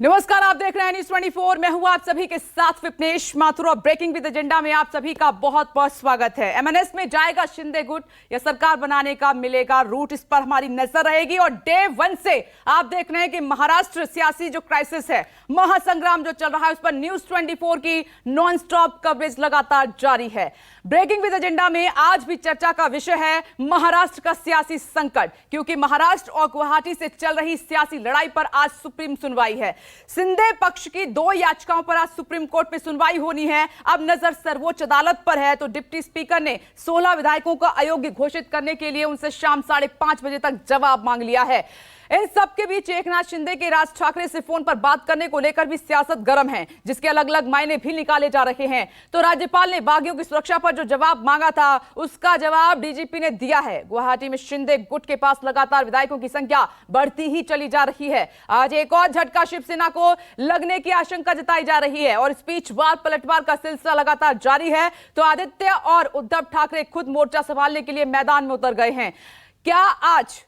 नमस्कार, आप देख रहे हैं न्यूज़ 24। मैं हूं आप सभी के साथ विपनेश माथुर और ब्रेकिंग विद एजेंडा में आप सभी का बहुत बहुत स्वागत है। एमएनएस में जाएगा शिंदे गुट या सरकार बनाने का मिलेगा रूट, इस पर हमारी नजर रहेगी। और डे वन से आप देख रहे हैं कि महाराष्ट्र सियासी जो क्राइसिस है, महासंग्राम जो चल रहा है, उस पर न्यूज़ 24 की नॉन स्टॉप कवरेज लगातार जारी है। ब्रेकिंग विद एजेंडा में आज भी चर्चा का विषय है महाराष्ट्र का सियासी संकट, क्योंकि महाराष्ट्र और गुवाहाटी से चल रही सियासी लड़ाई पर आज सुप्रीम सुनवाई है। शिंदे पक्ष की 2 याचिकाओं पर आज सुप्रीम कोर्ट में सुनवाई होनी है। अब नजर सर्वोच्च अदालत पर है, तो डिप्टी स्पीकर ने 16 विधायकों को अयोग्य घोषित करने के लिए उनसे शाम 5:30 बजे तक जवाब मांग लिया है। इन सबके बीच एकनाथ शिंदे के राज ठाकरे से फोन पर बात करने को लेकर भी सियासत गर्म है, जिसके अलग अलग मायने भी निकाले जा रहे हैं। तो राज्यपाल ने बागियों की सुरक्षा पर जो जवाब मांगा था, उसका जवाब डीजीपी ने दिया है। गुवाहाटी में शिंदे गुट के पास लगातार विधायकों की संख्या बढ़ती ही चली जा रही है। आज एक और झटका शिवसेना को लगने की आशंका जताई जा रही है और स्पीचवार पलटवार का सिलसिला लगातार जारी है। तो आदित्य और उद्धव ठाकरे खुद मोर्चा संभालने के लिए मैदान में उतर गए हैं। क्या आज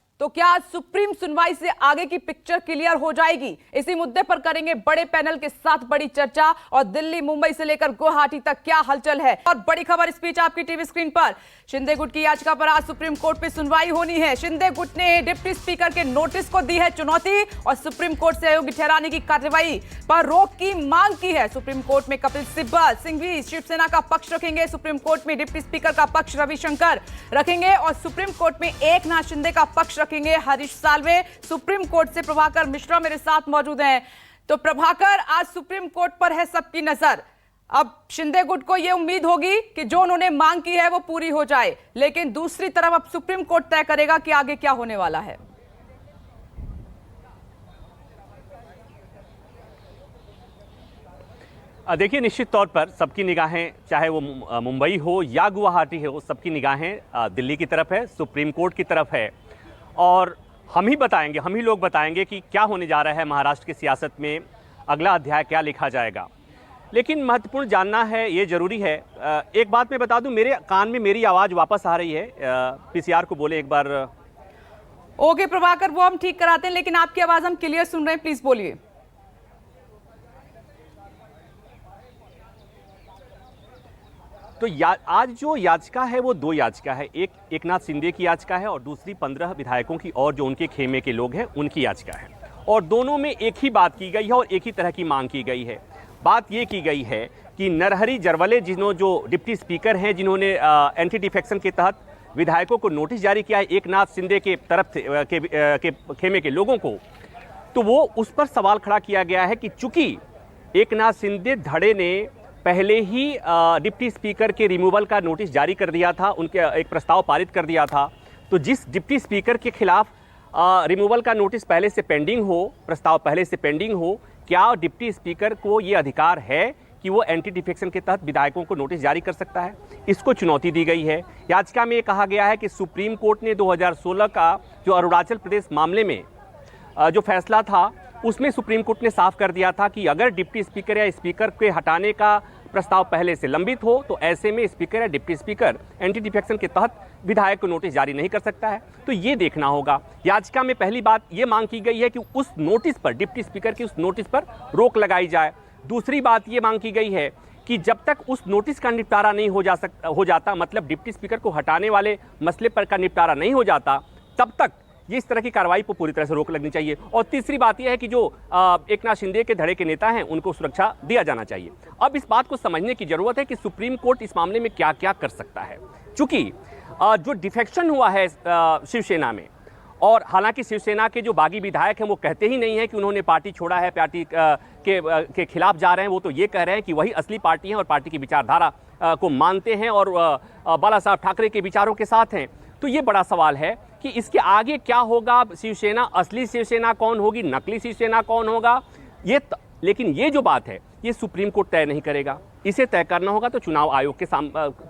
सुप्रीम सुनवाई से आगे की पिक्चर क्लियर हो जाएगी? इसी मुद्दे पर करेंगे बड़े पैनल के साथ बड़ी चर्चा। और दिल्ली, मुंबई से लेकर गुवाहाटी तक क्या हलचल है, और बड़ी खबर स्पीच आपकी टीवी स्क्रीन पर। शिंदे गुट की याचिका पर आज सुप्रीम कोर्ट में सुनवाई होनी है। शिंदे गुट ने डिप्टी स्पीकर के नोटिस को दी है चुनौती और सुप्रीम कोर्ट से अयोग्य ठहराने की कार्रवाई पर रोक की मांग की है। सुप्रीम कोर्ट में कपिल सिब्बल भी शिवसेना का पक्ष रखेंगे। सुप्रीम कोर्ट में डिप्टी स्पीकर का पक्ष रविशंकर रखेंगे और सुप्रीम कोर्ट में एकनाथ शिंदे का पक्ष रखेंगे हरीश साल्वे। सुप्रीम कोर्ट से प्रभाकर मिश्रा मेरे साथ मौजूद हैं। तो प्रभाकर, आज सुप्रीम कोर्ट पर है सबकी नजर। अब शिंदे गुट को यह उम्मीद होगी कि जो उन्होंने मांग की है वो पूरी हो जाए, लेकिन दूसरी तरफ अब सुप्रीम कोर्ट तय करेगा कि आगे क्या होने वाला है। देखिए, निश्चित तौर पर सबकी निगाहें, चाहे वो मुंबई हो या गुवाहाटी हो, सबकी निगाहें दिल्ली की तरफ है, सुप्रीम कोर्ट की तरफ है। और हम ही लोग बताएंगे कि क्या होने जा रहा है महाराष्ट्र की सियासत में, अगला अध्याय क्या लिखा जाएगा। लेकिन महत्वपूर्ण जानना है, ये ज़रूरी है। एक बात मैं बता दूं, मेरे कान में मेरी आवाज़ वापस आ रही है। पीसीआर को बोले एक बार। ओके प्रभाकर, वो हम ठीक कराते हैं, लेकिन आपकी आवाज़ हम क्लियर सुन रहे हैं, प्लीज़ बोलिए। तो आज जो याचिका है वो 2 याचिका है। एक एकनाथ शिंदे की याचिका है और दूसरी 15 विधायकों की और जो उनके खेमे के लोग हैं उनकी याचिका है। और दोनों में एक ही बात की गई है और एक ही तरह की मांग की गई है। बात ये की गई है कि नरहरि जरवले जो डिप्टी स्पीकर हैं, जिन्होंने एंटी डिफेक्शन के तहत विधायकों को नोटिस जारी किया है एकनाथ शिंदे के तरफ के खेमे के लोगों को, तो वो उस पर सवाल खड़ा किया गया है कि चूंकि एकनाथ शिंदे धड़े ने पहले ही डिप्टी स्पीकर के रिमूवल का नोटिस जारी कर दिया था, उनके एक प्रस्ताव पारित कर दिया था, तो जिस डिप्टी स्पीकर के खिलाफ रिमूवल का नोटिस पहले से पेंडिंग हो, प्रस्ताव पहले से पेंडिंग हो, क्या डिप्टी स्पीकर को ये अधिकार है कि वो एंटी डिफेक्शन के तहत विधायकों को नोटिस जारी कर सकता है? इसको चुनौती दी गई है। याचिका में ये कहा गया है कि सुप्रीम कोर्ट ने 2016 का जो अरुणाचल प्रदेश मामले में जो फैसला था, उसमें सुप्रीम कोर्ट ने साफ कर दिया था कि अगर डिप्टी स्पीकर या स्पीकर के हटाने का प्रस्ताव पहले से लंबित हो तो ऐसे में स्पीकर या डिप्टी स्पीकर एंटी डिफेक्शन के तहत विधायक को नोटिस जारी नहीं कर सकता है। तो ये देखना होगा। याचिका में पहली बात ये मांग की गई है कि उस नोटिस पर, डिप्टी स्पीकर की उस नोटिस पर रोक लगाई जाए। दूसरी बात ये मांग की गई है कि जब तक उस नोटिस का निपटारा नहीं हो जाता, मतलब डिप्टी स्पीकर को हटाने वाले मसले पर का निपटारा नहीं हो जाता, तब तक ये इस तरह की कार्रवाई पर पूरी तरह से रोक लगनी चाहिए। और तीसरी बात यह है कि जो एकनाथ शिंदे के धड़े के नेता हैं उनको सुरक्षा दिया जाना चाहिए। अब इस बात को समझने की जरूरत है कि सुप्रीम कोर्ट इस मामले में क्या क्या कर सकता है, चूंकि जो डिफेक्शन हुआ है शिवसेना में, और हालांकि शिवसेना के जो बागी विधायक हैं वो कहते ही नहीं है कि उन्होंने पार्टी छोड़ा है, पार्टी के खिलाफ जा रहे हैं। वो तो ये कह रहे हैं कि वही असली पार्टी है और पार्टी की विचारधारा को मानते हैं और बाला साहब ठाकरे के विचारों के साथ हैं। तो ये बड़ा सवाल है कि इसके आगे क्या होगा। शिवसेना, असली शिवसेना कौन होगी, नकली शिवसेना कौन होगा, लेकिन ये जो बात है ये सुप्रीम कोर्ट तय नहीं करेगा। इसे तय करना होगा तो चुनाव आयोग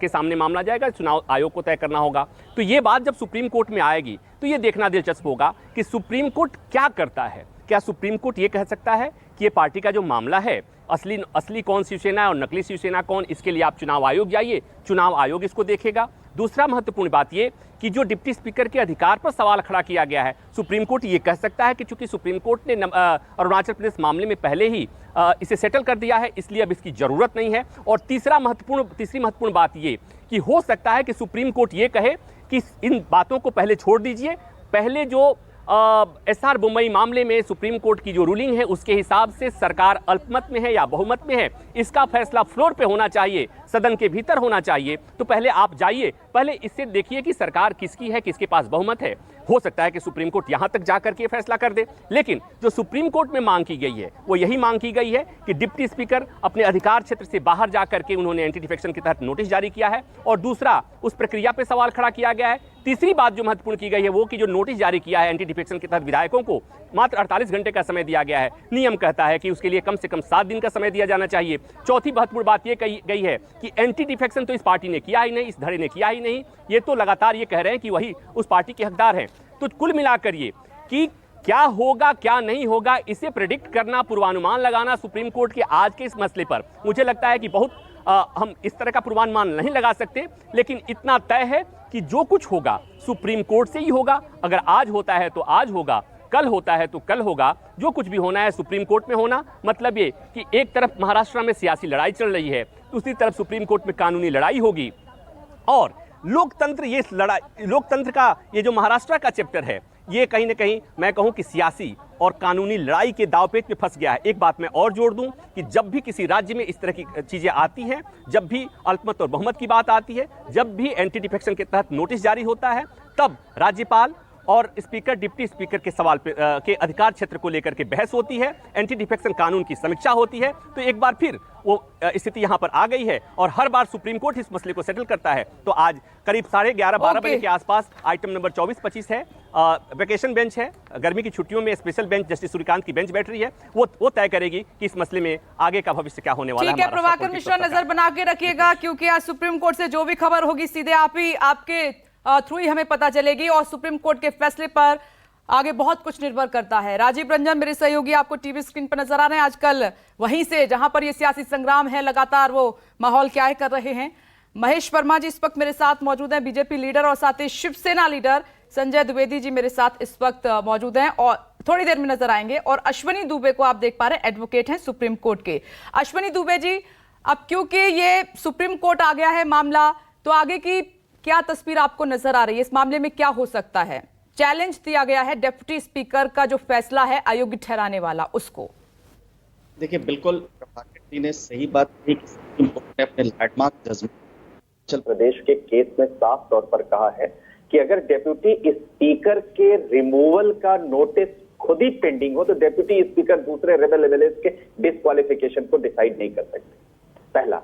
के सामने मामला जाएगा, चुनाव आयोग को तय करना होगा। तो ये बात जब सुप्रीम कोर्ट में आएगी तो ये देखना दिलचस्प होगा कि सुप्रीम कोर्ट क्या करता है। क्या सुप्रीम कोर्ट ये कह सकता है कि ये पार्टी का जो मामला है, असली कौन शिवसेना है और नकली शिवसेना कौन, इसके लिए आप चुनाव आयोग जाइए, चुनाव आयोग इसको देखेगा। दूसरा महत्वपूर्ण बात ये कि जो डिप्टी स्पीकर के अधिकार पर सवाल खड़ा किया गया है, सुप्रीम कोर्ट ये कह सकता है कि चूंकि सुप्रीम कोर्ट ने अरुणाचल प्रदेश मामले में पहले ही इसे सेटल कर दिया है, इसलिए अब इसकी जरूरत नहीं है। और तीसरी महत्वपूर्ण बात ये कि हो सकता है कि सुप्रीम कोर्ट ये कहे कि इन बातों को पहले छोड़ दीजिए, पहले जो एसआर बुम्बई मामले में सुप्रीम कोर्ट की जो रूलिंग है उसके हिसाब से सरकार अल्पमत में है या बहुमत में है, इसका फैसला फ्लोर पे होना चाहिए, सदन के भीतर होना चाहिए। तो पहले आप जाइए, पहले इससे देखिए कि सरकार किसकी है, किसके पास बहुमत है। हो सकता है कि सुप्रीम कोर्ट यहां तक जाकर के फैसला कर दे, लेकिन जो सुप्रीम कोर्ट में मांग की गई है वो यही मांग की गई है कि डिप्टी स्पीकर अपने अधिकार क्षेत्र से बाहर जाकर के उन्होंने एंटी डिफेक्शन के तहत नोटिस जारी किया है, और दूसरा उस प्रक्रिया पे सवाल खड़ा किया गया है। तीसरी बात जो महत्वपूर्ण की गई है वो कि जो नोटिस जारी किया है एंटी डिफेक्शन के तहत विधायकों को मात्र 48 घंटे का समय दिया गया है। नियम कहता है कि उसके लिए कम से कम 7 दिन का समय दिया जाना चाहिए। चौथी महत्वपूर्ण बात ये कही गई है कि एंटी डिफेक्शन तो इस पार्टी ने किया ही नहीं, इस धड़े ने किया ही नहीं, ये तो लगातार ये कह रहे हैं कि वही उस पार्टी के हकदार हैं। तो कुल मिलाकर ये कि क्या होगा क्या नहीं होगा, इसे प्रेडिक्ट करना, पूर्वानुमान लगाना सुप्रीम कोर्ट के आज के इस मसले पर मुझे लगता है कि बहुत हम इस तरह का पूर्वानुमान नहीं लगा सकते। लेकिन इतना तय है कि जो कुछ होगा सुप्रीम कोर्ट से ही होगा। अगर आज होता है तो आज होगा, कल होता है तो कल होगा। जो कुछ भी होना है सुप्रीम कोर्ट में होना। मतलब ये कि एक तरफ महाराष्ट्र में सियासी लड़ाई चल रही है, दूसरी तरफ सुप्रीम कोर्ट में कानूनी लड़ाई होगी, और लोकतंत्र का ये जो महाराष्ट्र का चैप्टर है ये कहीं ना कहीं मैं कहूं कि सियासी और कानूनी लड़ाई के दांवपेच में फंस गया है। एक बात मैं और जोड़ दूं कि जब भी किसी राज्य में इस तरह की चीजें आती हैं, जब भी अल्पमत और बहुमत की बात आती है, जब भी एंटी डिफेक्शन के तहत नोटिस जारी होता है, तब राज्यपाल और स्पीकर डिप्टी स्पीकर के सवाल पे के अधिकार क्षेत्र को लेकर के बहस होती है, एंटी डिफेक्शन कानून की समीक्षा होती है। तो एक बार फिर वो स्थिति यहां पर आ गई है और हर बार सुप्रीम कोर्ट इस मसले को सेटल करता है। तो आज करीब 11:30-12 बजे के आसपास आइटम नंबर 24-25 है, वेकेशन बेंच है, गर्मी की छुट्टियों में स्पेशल बेंच जस्टिस सूर्यकांत की बेंच बैठ रही है, वो तय करेगी कि इस मसले में आगे का भविष्य क्या होने वाला है। ठीक है प्रभाकर मिश्रा, नजर बना के रखिएगा, क्योंकि आज सुप्रीम कोर्ट से जो भी खबर होगी सीधे आपके थ्रू ही हमें पता चलेगी, और सुप्रीम कोर्ट के फैसले पर आगे बहुत कुछ निर्भर करता है। राजीव रंजन मेरे सहयोगी आपको टीवी स्क्रीन पर नजर आ रहे हैं आजकल वहीं से जहां पर ये सियासी संग्राम है, लगातार वो माहौल क्या कर रहे हैं। महेश वर्मा जी इस वक्त मेरे साथ मौजूद हैं, बीजेपी लीडर, और साथ ही शिवसेना लीडर संजय द्विवेदी जी मेरे साथ इस वक्त मौजूद हैं और थोड़ी देर में नजर आएंगे। और अश्विनी दुबे को आप देख पा रहे हैं, एडवोकेट हैं सुप्रीम कोर्ट के। अश्विनी दुबे जी, अब क्योंकि ये सुप्रीम कोर्ट आ गया है मामला, तो आगे की क्या तस्वीर आपको नजर आ रही है? इस मामले में क्या हो सकता है? चैलेंज दिया गया है डिप्टी स्पीकर का जो फैसला है अयोग्य ठहराने वाला, उसको। देखिए, बिल्कुल प्रभाकर जी ने सही बात कही कि सुप्रीम कोर्ट ने अपने लैंडमार्क जजमेंट अरुणाचल प्रदेश के केस में साफ तौर पर कहा है कि अगर डेप्यूटी स्पीकर के रिमूवल का नोटिस खुद ही पेंडिंग हो तो डेप्यूटी स्पीकर दूसरे रेबल एमएलएस के डिस्क्वालिफिकेशन को डिसाइड नहीं कर सकते, पहला।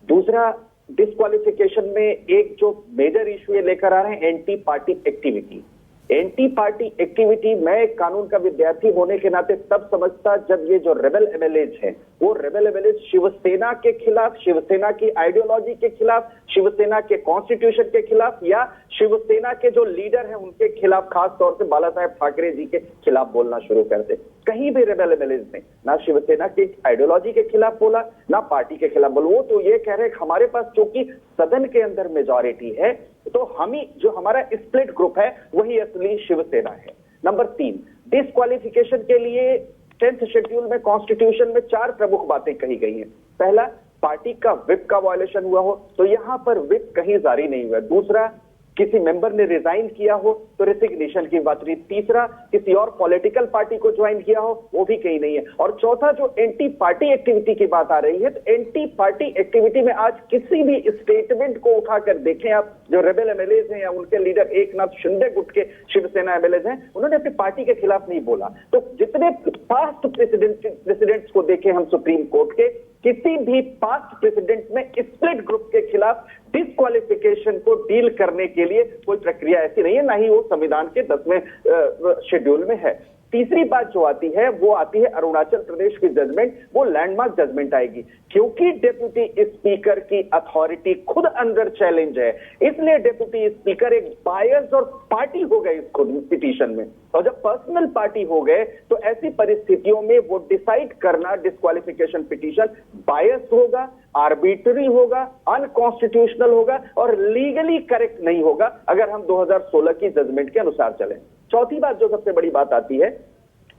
दूसरा, डिस्क्वालिफिकेशन में एक जो मेजर इशू ये लेकर आ रहे हैं anti party activity. Anti party activity मैं एक कानून का विद्यार्थी होने के नाते तब समझता जब ये जो रेबल एमएलएज हैं वो रेबल एमएलएज शिवसेना के खिलाफ, शिवसेना की आइडियोलॉजी के खिलाफ, शिवसेना के कॉन्स्टिट्यूशन के खिलाफ, या शिवसेना के जो लीडर हैं उनके खिलाफ, खास तौर से बाला साहेब ठाकरे जी के खिलाफ बोलना शुरू कर दे। कहीं भी रेबल एमएलएज ने ना शिवसेना की आइडियोलॉजी के खिलाफ बोला ना पार्टी के खिलाफ बोला। वो तो ये कह रहे हैं हमारे पास चूंकि सदन के अंदर मेजॉरिटी है तो हम ही, जो हमारा स्प्लिट ग्रुप है वही असली शिवसेना है। नंबर 3, डिस्क्वालिफिकेशन के लिए 10th शेड्यूल में कॉन्स्टिट्यूशन में 4 प्रमुख बातें कही गई हैं। पहला, पार्टी का व्हिप का वायलेशन हुआ हो तो यहां पर व्हिप कहीं जारी नहीं हुआ। दूसरा, किसी मेंबर ने रिजाइन किया हो तो रेसिग्नेशन की बात रही। तीसरा, किसी और पॉलिटिकल पार्टी को ज्वाइन किया हो वो भी कहीं नहीं है। और चौथा, जो एंटी पार्टी एक्टिविटी की बात आ रही है, तो एंटी पार्टी एक्टिविटी में आज किसी भी स्टेटमेंट को उठाकर देखें आप, जो रेबल एमएलएज हैं या उनके लीडर एकनाथ शिंदे गुट के शिवसेना एमएलएज हैं, उन्होंने अपनी पार्टी के खिलाफ नहीं बोला। तो जितने पास्ट प्रेसिडेंट्स को देखें हम सुप्रीम कोर्ट के, किसी भी पास्ट प्रेसिडेंट में स्प्लिट ग्रुप के खिलाफ डिस्क्वालिफिकेशन को डील करने के लिए कोई प्रक्रिया ऐसी नहीं है, ना ही वो संविधान के 10वें शेड्यूल में है। तीसरी बात जो आती है वो आती है अरुणाचल प्रदेश की जजमेंट, वो लैंडमार्क जजमेंट आएगी। क्योंकि डेप्यूटी स्पीकर की अथॉरिटी खुद अंडर चैलेंज है, इसलिए डेप्यूटी स्पीकर एक बायस और पार्टी हो गए इस पिटीशन में। और जब पर्सनल पार्टी हो गए तो ऐसी परिस्थितियों में वो डिसाइड करना डिस्क्वालिफिकेशन पिटीशन बायस होगा, आर्बिट्री होगा, अनकॉन्स्टिट्यूशनल होगा और लीगली करेक्ट नहीं होगा अगर हम 2016 की जजमेंट के अनुसार चलें। चौथी बात जो सबसे बड़ी बात आती है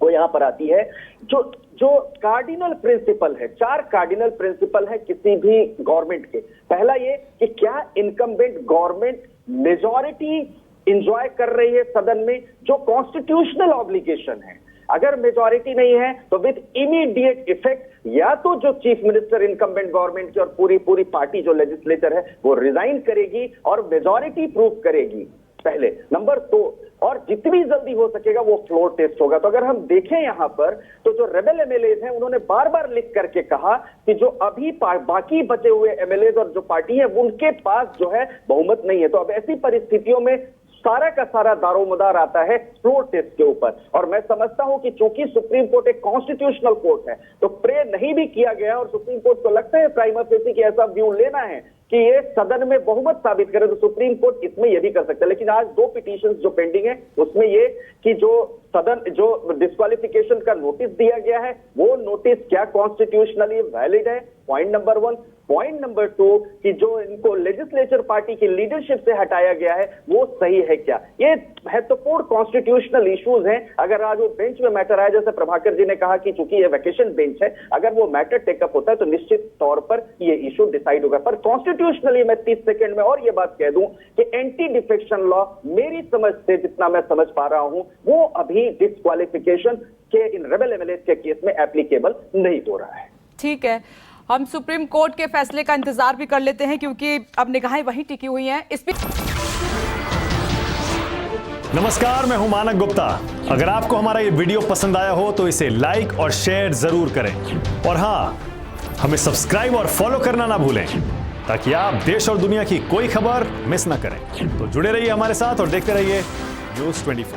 वो यहां पर आती है, जो कार्डिनल प्रिंसिपल है, 4 कार्डिनल प्रिंसिपल है किसी भी गवर्नमेंट के। पहला ये कि क्या इनकम्बेंट गवर्नमेंट मेजॉरिटी इंजॉय कर रही है सदन में, जो कॉन्स्टिट्यूशनल ऑब्लिगेशन है। अगर मेजॉरिटी नहीं है तो विद इमीडिएट इफेक्ट या तो जो चीफ मिनिस्टर इनकम्बेंट गवर्नमेंट की और पूरी पार्टी जो लेजिस्लेचर है वो रिजाइन करेगी और मेजॉरिटी प्रूव करेगी पहले। नंबर 2, और जितनी जल्दी हो सकेगा वो फ्लोर टेस्ट होगा। तो अगर हम देखें यहां पर तो जो रेबेल एमएलएज हैं उन्होंने बार बार लिख करके कहा कि जो अभी बाकी बचे हुए एमएलएज और जो पार्टी है उनके पास जो है बहुमत नहीं है। तो अब ऐसी परिस्थितियों में सारा का सारा दारोमदार आता है फ्लोर टेस्ट के ऊपर। और मैं समझता हूं कि चूंकि सुप्रीम कोर्ट एक कॉन्स्टिट्यूशनल कोर्ट है तो प्रे नहीं भी किया गया और सुप्रीम कोर्ट को लगता है प्राइमा फेसी की ऐसा व्यू लेना है कि ये सदन में बहुमत साबित करे तो सुप्रीम कोर्ट इसमें यह भी कर सकता है। लेकिन आज 2 पिटीशंस जो पेंडिंग है उसमें ये कि जो डिस्क्वालिफिकेशन का नोटिस दिया गया है वो नोटिस क्या कॉन्स्टिट्यूशनली वैलिड है, पॉइंट नंबर 1। पॉइंट नंबर 2 कि जो इनको लेजिस्लेचर पार्टी की लीडरशिप से हटाया गया है वो सही है क्या। ये महत्वपूर्ण कॉन्स्टिट्यूशनल इश्यूज हैं। अगर आज वो बेंच में मैटर आया, जैसे प्रभाकर जी ने कहा कि चूंकि ये वैकेशन बेंच है, अगर वो मैटर टेकअप होता है तो निश्चित तौर पर ये इशू डिसाइड होगा। पर कॉन्स्टिट्यूशनली मैं 30 सेकंड में और ये बात कह दूं कि एंटी डिफेक्शन लॉ मेरी समझ से जितना मैं समझ पा रहा हूं वो अभी डिस्क्वालिफिकेशन के इन रेबेल एमएलएज के केस में एप्लीकेबल नहीं हो रहा है। ठीक है, हम सुप्रीम कोर्ट के फैसले का इंतजार भी कर लेते हैं क्योंकि अब निगाहें वहीं टिकी हुई हैं। इस नमस्कार, मैं हूं मानक गुप्ता। अगर आपको हमारा ये वीडियो पसंद आया हो तो इसे लाइक और शेयर जरूर करें और हाँ, हमें सब्सक्राइब और फॉलो करना ना भूलें ताकि आप देश और दुनिया की कोई खबर मिस ना करें। तो जुड़े रहिए हमारे साथ और देखते रहिए न्यूज़ 24।